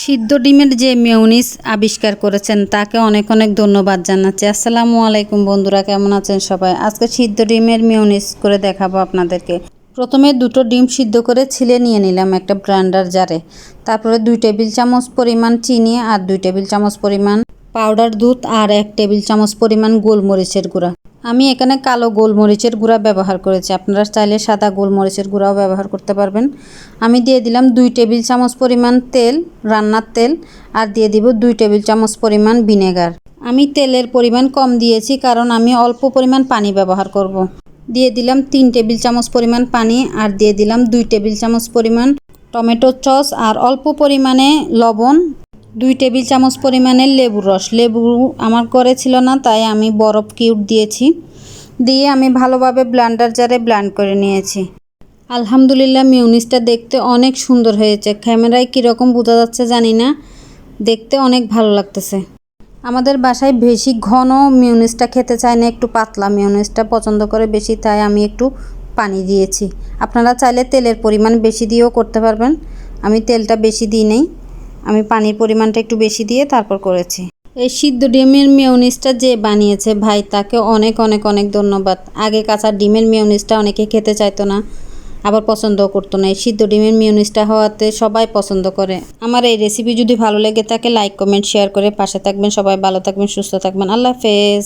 সিদ্ধ ডিমের যে মেয়োনিজ আবিষ্কার করেছেন তাকে অনেক অনেক ধন্যবাদ জানাচ্ছি। আসসালামু আলাইকুম বন্ধুরা, কেমন আছেন সবাই? আজকে সিদ্ধ ডিমের মেয়োনিজ করে দেখাবো আপনাদেরকে। প্রথমে দুটো ডিম সিদ্ধ করে ছিলে নিয়ে নিলাম একটা ব্লেন্ডার জারে। তারপরে 2 টেবিল চামচ পরিমাণ চিনি আর 2 টেবিল চামচ পরিমাণ পাউডার দুধ আর 1 টেবিল চামচ পরিমাণ গোলমরিচের গুঁড়া। আমি এখানে কালো গোলমরিচের গুঁড়া ব্যবহার করেছি, আপনারা চাইলে সাদা গোলমরিচের গুঁড়াও ব্যবহার করতে পারবেন। আমি দিয়ে দিলাম 2 টেবিল চামচ পরিমাণ তেল, রান্নার তেল, আর দিয়ে দিব 2 টেবিল চামচ পরিমাণ ভিনেগার। আমি তেলের পরিমাণ কম দিয়েছি কারণ আমি অল্প পরিমাণ পানি ব্যবহার করব। দিয়ে দিলাম 3 টেবিল চামচ পরিমাণ পানি আর দিয়ে দিলাম 2 টেবিল চামচ পরিমাণ টমেটো সস আর অল্প পরিমাণে লবণ, 2 টেবিল চামচ পরিমাণের লেবুর রস। লেবু আমার ঘরে ছিল না, তাই আমি বরফ কিউব দিয়েছি। দিয়ে আমি ভালোভাবে ব্লেন্ডার জারে ব্লেন্ড করে নিয়েছি। আলহামদুলিল্লাহ, মেয়োনিজটা দেখতে অনেক সুন্দর হয়েছে। ক্যামেরায় কীরকম বোঝা যাচ্ছে জানি না, দেখতে অনেক ভালো লাগতেছে। আমাদের বাসায় বেশি ঘন মেয়োনিজটা খেতে চায় না, একটু পাতলা মেয়োনিজটা পছন্দ করে বেশি, তাই আমি একটু পানি দিয়েছি। আপনারা চাইলে তেলের পরিমাণ বেশি দিয়েও করতে পারবেন। আমি তেলটা বেশি দিই নাই, আমি পানির পরিমাণটা একটু বেশি দিয়ে তারপর করেছি। এই সিদ্ধ ডিমের মেয়োনিজটা যে বানিয়েছে ভাই, তাকে অনেক অনেক অনেক ধন্যবাদ। আগে কাঁচা ডিমের মেয়োনিজটা অনেকে খেতে চাইতো না, আবার পছন্দও করতো না। এই সিদ্ধ ডিমের মেয়োনিজটা হওয়াতে সবাই পছন্দ করে। আমার এই রেসিপি যদি ভালো লেগে থাকে লাইক কমেন্ট শেয়ার করে পাশে থাকবেন। সবাই ভালো থাকবেন, সুস্থ থাকবেন। আল্লাহ হাফেজ।